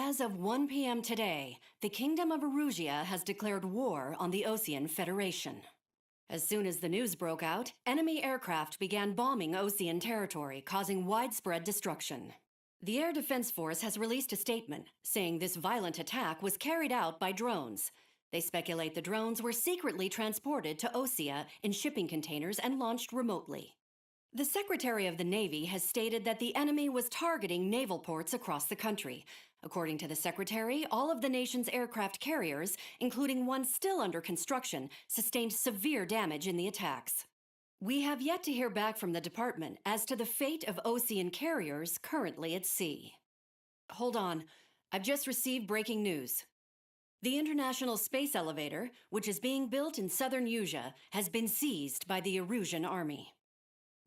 As of 1 p.m. today, the Kingdom of Erusia has declared war on the Osean Federation. As soon as the news broke out, enemy aircraft began bombing Osean territory, causing widespread destruction. The Air Defense Force has released a statement saying this violent attack was carried out by drones. They speculate the drones were secretly transported to Osea in shipping containers and launched remotely. The Secretary of the Navy has stated that the enemy was targeting naval ports across the country. According to the Secretary, all of the nation's aircraft carriers, including one still under construction, sustained severe damage in the attacks. We have yet to hear back from the department as to the fate of Osean carriers currently at sea. Hold on, I've just received breaking news. The International Space Elevator, which is being built in southern Usea, has been seized by the Erusian Army.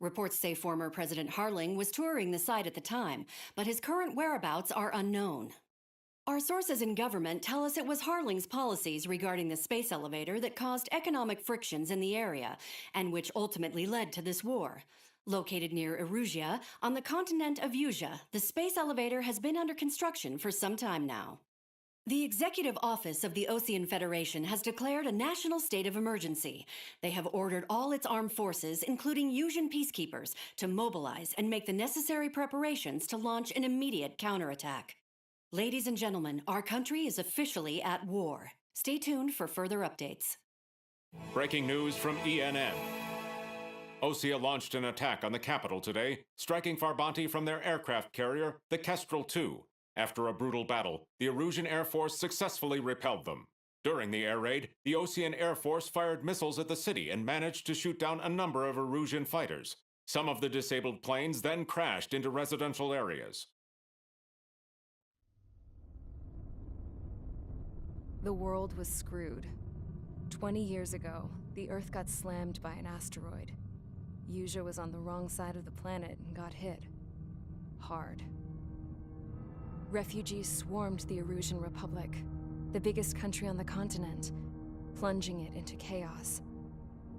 Reports say former President Harling was touring the site at the time, but his current whereabouts are unknown. Our sources in government tell us it was Harling's policies regarding the space elevator that caused economic frictions in the area, and which ultimately led to this war. Located near Erusia, on the continent of Usea, the space elevator has been under construction for some time now. The Executive Office of the Osean Federation has declared a national state of emergency. They have ordered all its armed forces, including Usean peacekeepers, to mobilize and make the necessary preparations to launch an immediate counterattack. Ladies and gentlemen, our country is officially at war. Stay tuned for further updates. Breaking news from ENN. Osea launched an attack on the capital today, striking Farbanti from their aircraft carrier, the Kestrel II. After a brutal battle, the Erusian Air Force successfully repelled them. During the air raid, the Osean Air Force fired missiles at the city and managed to shoot down a number of Erusian fighters. Some of the disabled planes then crashed into residential areas. The world was screwed. 20 years ago, the Earth got slammed by an asteroid. Usea was on the wrong side of the planet and got hit. Hard. Refugees swarmed the Erusian Republic, the biggest country on the continent, plunging it into chaos.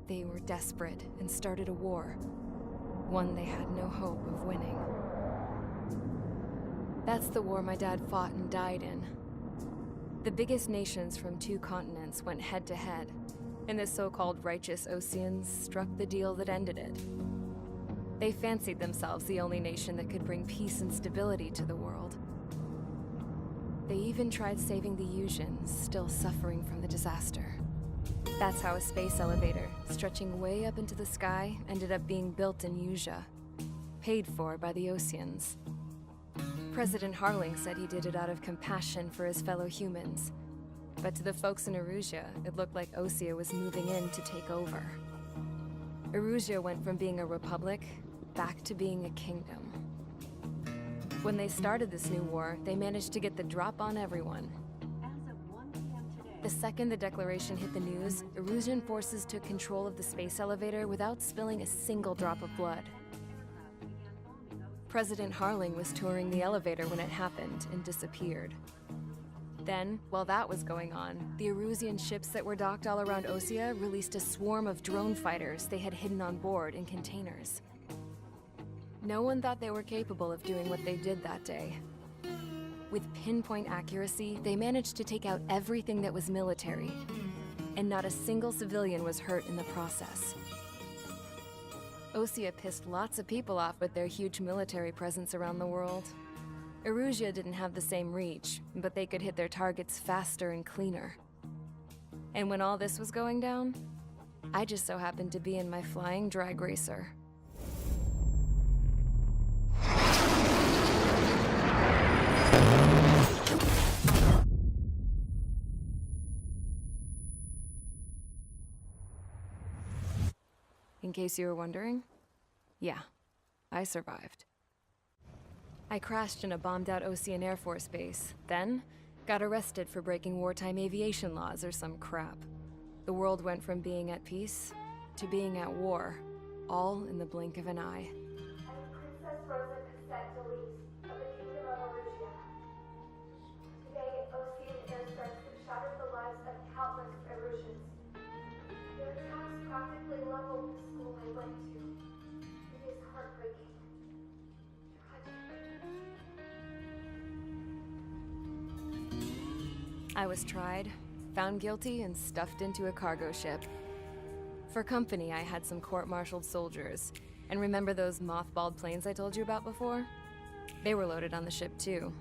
They were desperate and started a war, one they had no hope of winning. That's the war my dad fought and died in. The biggest nations from 2 continents went head-to-head, and the so-called righteous Oseans struck the deal that ended it. They fancied themselves the only nation that could bring peace and stability to the world. They even tried saving the Useans, still suffering from the disaster. That's how a space elevator, stretching way up into the sky, ended up being built in Usea, paid for by the Oseans. President Harling said he did it out of compassion for his fellow humans. But to the folks in Erusia, it looked like Osea was moving in to take over. Erusia went from being a republic back to being a kingdom. When they started this new war, they managed to get the drop on everyone. The second the declaration hit the news, Erusian forces took control of the space elevator without spilling a single drop of blood. President Harling was touring the elevator when it happened and disappeared. Then, while that was going on, the Erusian ships that were docked all around Osea released a swarm of drone fighters they had hidden on board in containers. No one thought they were capable of doing what they did that day. With pinpoint accuracy, they managed to take out everything that was military, and not a single civilian was hurt in the process. Osea pissed lots of people off with their huge military presence around the world. Erusia didn't have the same reach, but they could hit their targets faster and cleaner. And when all this was going down, I just so happened to be in my flying drag racer. In case you were wondering, yeah, I survived. I crashed in a bombed-out Osean Air Force base, then got arrested for breaking wartime aviation laws or some crap. The world went from being at peace to being at war, all in the blink of an eye. Princess Rosa Cassette Delise of the Kingdom of Erusia. Today, Osean airstrikes have shattered the lives of countless Erusians. Their attacks practically leveled the school I went to. It is heartbreaking. Tragic. I was tried, found guilty, and stuffed into a cargo ship. For company, I had some court-martialed soldiers. And remember those mothballed planes I told you about before? They were loaded on the ship too.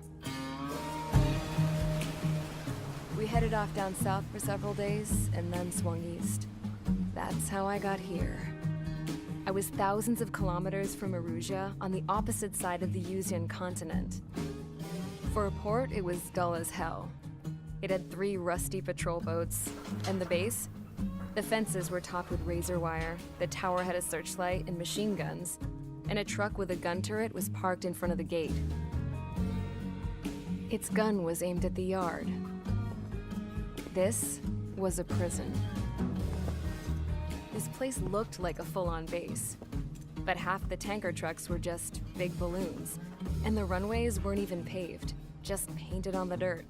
We headed off down south for several days, and then swung east. That's how I got here. I was thousands of kilometers from Erusia, on the opposite side of the Yuzian continent. For a port, it was dull as hell. It had 3 rusty patrol boats. And the base? The fences were topped with razor wire, the tower had a searchlight and machine guns, and a truck with a gun turret was parked in front of the gate. Its gun was aimed at the yard. This was a prison. This place looked like a full-on base, but half the tanker trucks were just big balloons, and the runways weren't even paved, just painted on the dirt.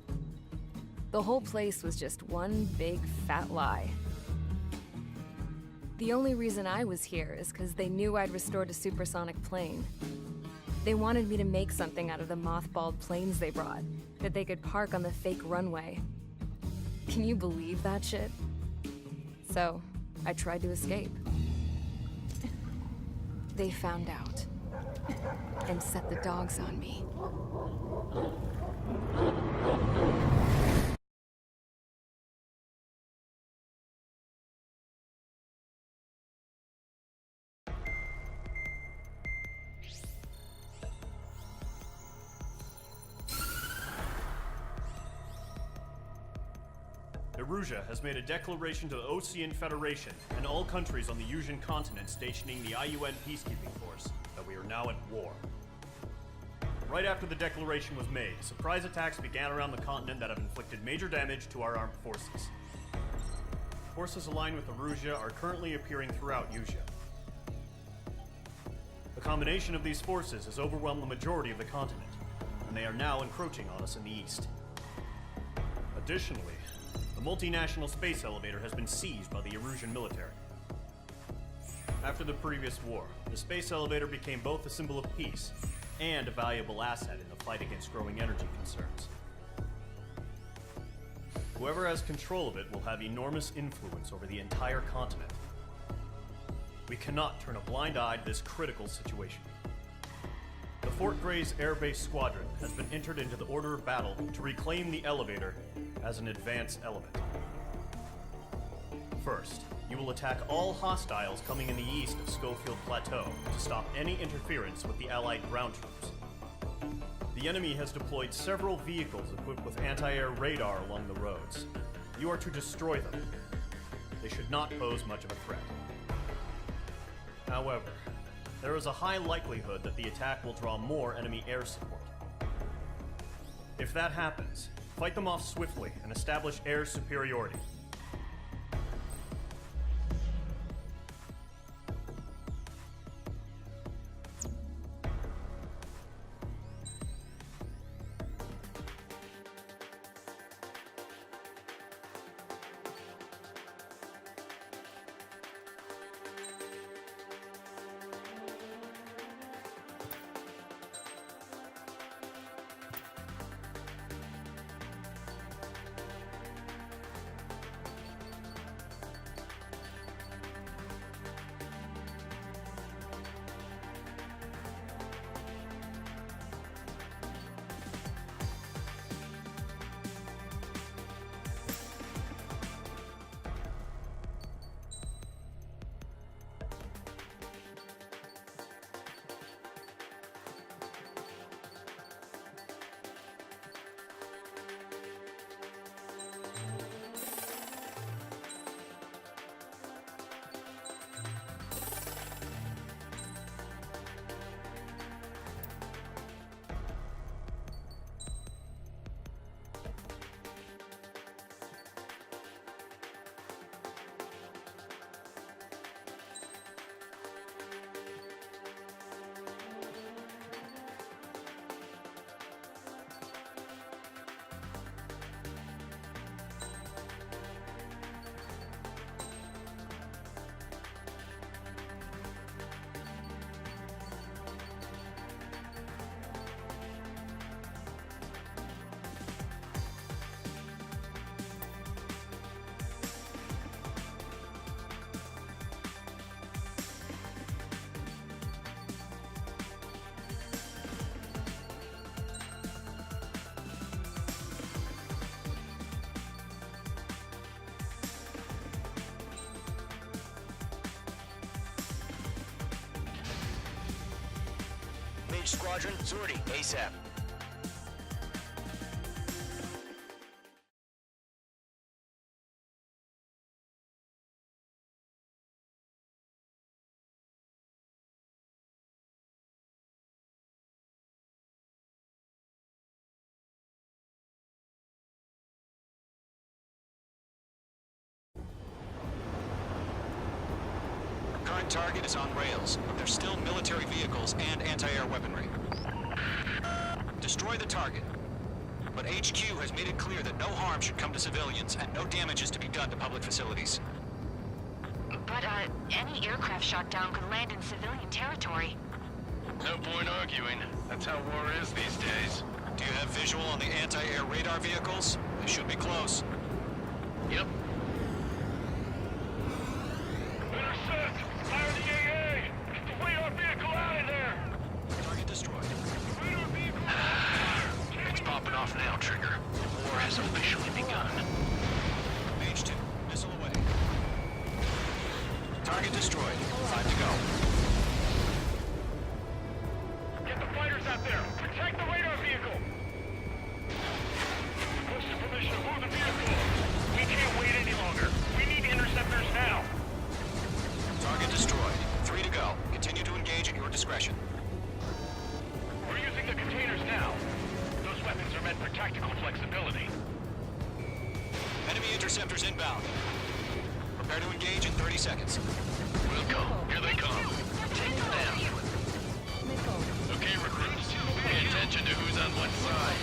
The whole place was just one big fat lie. The only reason I was here is because they knew I'd restored a supersonic plane. They wanted me to make something out of the mothballed planes they brought, that they could park on the fake runway. Can you believe that shit? So, I tried to escape. They found out, and set the dogs on me. Erusia has made a declaration to the Ocean Federation and all countries on the Yuzian continent stationing the IUN peacekeeping force that we are now at war. Right after the declaration was made, surprise attacks began around the continent that have inflicted major damage to our armed forces. Forces aligned with Erusia are currently appearing throughout Yusia. The combination of these forces has overwhelmed the majority of the continent, and they are now encroaching on us in the east. Additionally, the multinational space elevator has been seized by the Erusian military. After the previous war, the space elevator became both a symbol of peace and a valuable asset in the fight against growing energy concerns. Whoever has control of it will have enormous influence over the entire continent. We cannot turn a blind eye to this critical situation. The Fort Gray's Air Base Squadron has been entered into the order of battle to reclaim the elevator as an advance element. First, you will attack all hostiles coming in the east of Schofield Plateau to stop any interference with the Allied ground troops. The enemy has deployed several vehicles equipped with anti-air radar along the roads. You are to destroy them. They should not pose much of a threat. However, there is a high likelihood that the attack will draw more enemy air support. If that happens, fight them off swiftly and establish air superiority. Engage squadron. Sortie, ASAP. Current target is on rails, but there's still military vehicles and anti-air weaponry. Destroy the target. But HQ has made it clear that no harm should come to civilians and no damage is to be done to public facilities. But, any aircraft shot down could land in civilian territory. No point arguing. That's how war is these days. Do you have visual on the anti-air radar vehicles? They should be close. Yep. Intercept! Fire the AA! Get the radar vehicle out of there! Target destroyed. It's popping off now, Trigger. The war has officially begun. Mage 2, missile away. Target destroyed. 5 to go. Get the fighters out there! Protect the radar vehicle! Requesting permission to move the vehicle! We can't wait any longer. We need interceptors now! Target destroyed. 3 to go. Continue to engage at your discretion. We're using the containers now. Those weapons are meant for tactical flexibility. Enemy interceptors inbound. Prepare to engage in 30 seconds. We'll go. Here they come. Take them down. Okay, recruits. Pay attention to who's on what side.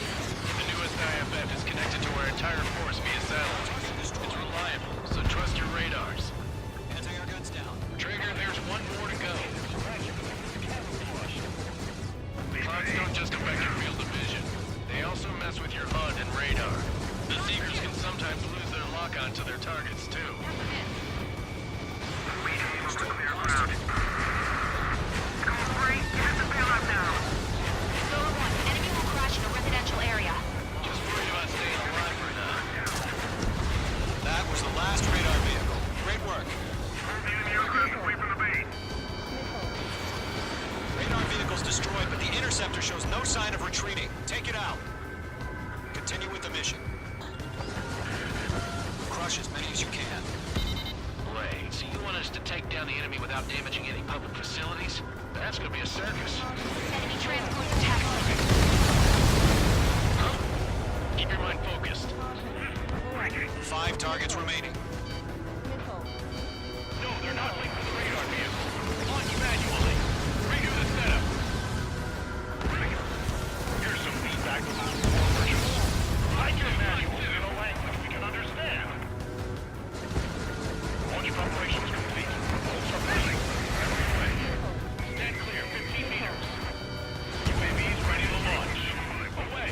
The newest IFF is connected to our entire force via satellite. It's reliable, so trust your radars. Anti-air guns down. Trigger, there's one more to go. Clouds don't just affect your field of vision. They also mess with your HUD and radar. The Seekers can sometimes lose their lock-on to their targets, too. Solar 1, enemy will crash in a residential area. Just worried about staying alive for now. That was the last radar vehicle. Great work. Radar vehicle's destroyed, but the interceptor shows no sign of retreating. Take it out. Continue with the mission. Crush as many as you can. Wait, so you want us to take down the enemy without damaging any public facilities? That's gonna be a circus. Enemy transports attack. Huh? Keep your mind focused. 5 targets remaining. No, they're not linked to the radar vehicle. Launch manually. Redo the setup. Here's some feedback from those war virtuals. Write your manuals in a language we can understand. Launch preparations complete. Bolts are busy. Every way. Stand clear, 15 meters. UAVs ready to launch. Away.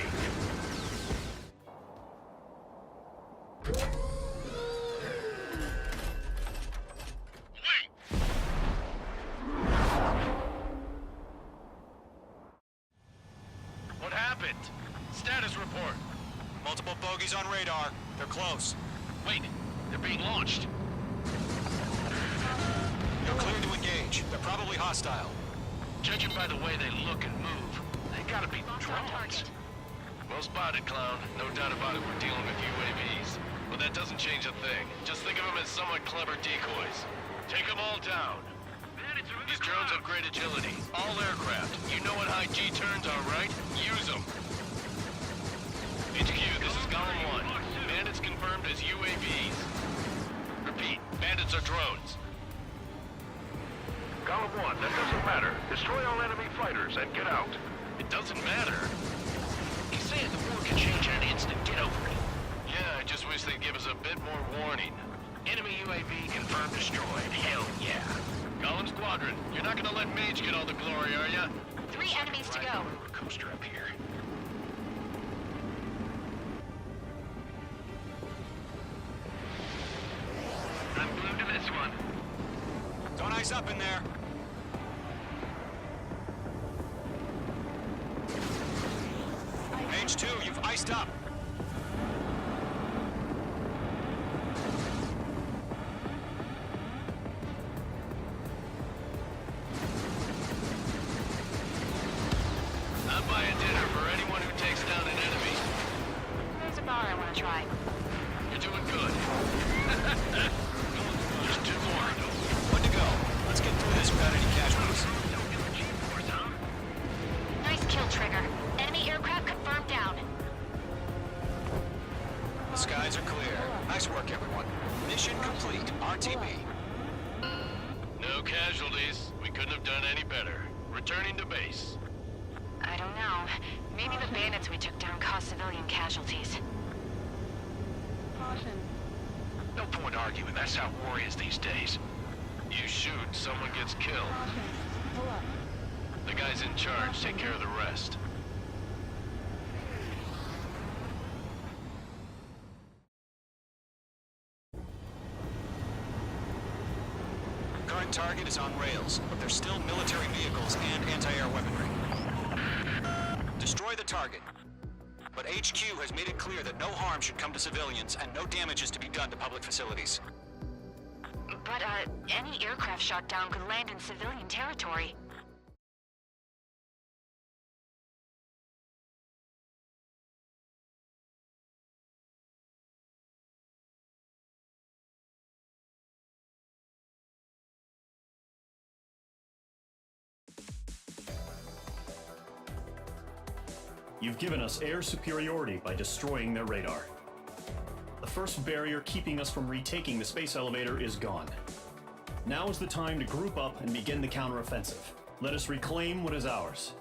What happened? Status report. Multiple bogies on radar. They're close. Wait, they're being launched. You're cleared to engage. They're probably hostile. Judging by the way they look and move, they gotta be drones. Well spotted, Clown. No doubt about it, we're dealing with UAVs. But that doesn't change a thing. Just think of them as somewhat clever decoys. Take them all down. These drones have great agility. All aircraft. You know what high G turns are, right? Use them. HQ, this is Golem 1. Bandits confirmed as UAVs. Repeat, bandits are drones. Golem 1, that doesn't matter. Destroy all enemy fighters and get out. It doesn't matter. He's saying the war can change in an instant. Get over it. Yeah, I just wish they'd give us a bit more warning. Enemy UAV confirmed destroyed. Hell yeah. Golem Squadron, you're not gonna let Mage get all the glory, are ya? 3 enemies to go. Roller coaster up here. I'm glued to this one. Don't ice up in there. Mage 2, you've iced up. buy a dinner for anyone who takes down an enemy. There's a bar I want to try. You're doing good. Just 2 more. Good to go. Let's get through this without any casualties. Nice kill, Trigger. Enemy aircraft confirmed down. The skies are clear. Nice work, everyone. Mission complete. RTB. No casualties. We couldn't have done any better. Returning to base. I don't know. Maybe the bandits we took down caused civilian casualties. No point arguing. That's how war is these days. You shoot, someone gets killed. The guys in charge take care of the rest. Current target is on rails, but there's still military vehicles and anti-air weaponry. Destroy the target. But HQ has made it clear that no harm should come to civilians and no damage is to be done to public facilities. But, any aircraft shot down could land in civilian territory. You've given us air superiority by destroying their radar. The first barrier keeping us from retaking the space elevator is gone. Now is the time to group up and begin the counteroffensive. Let us reclaim what is ours.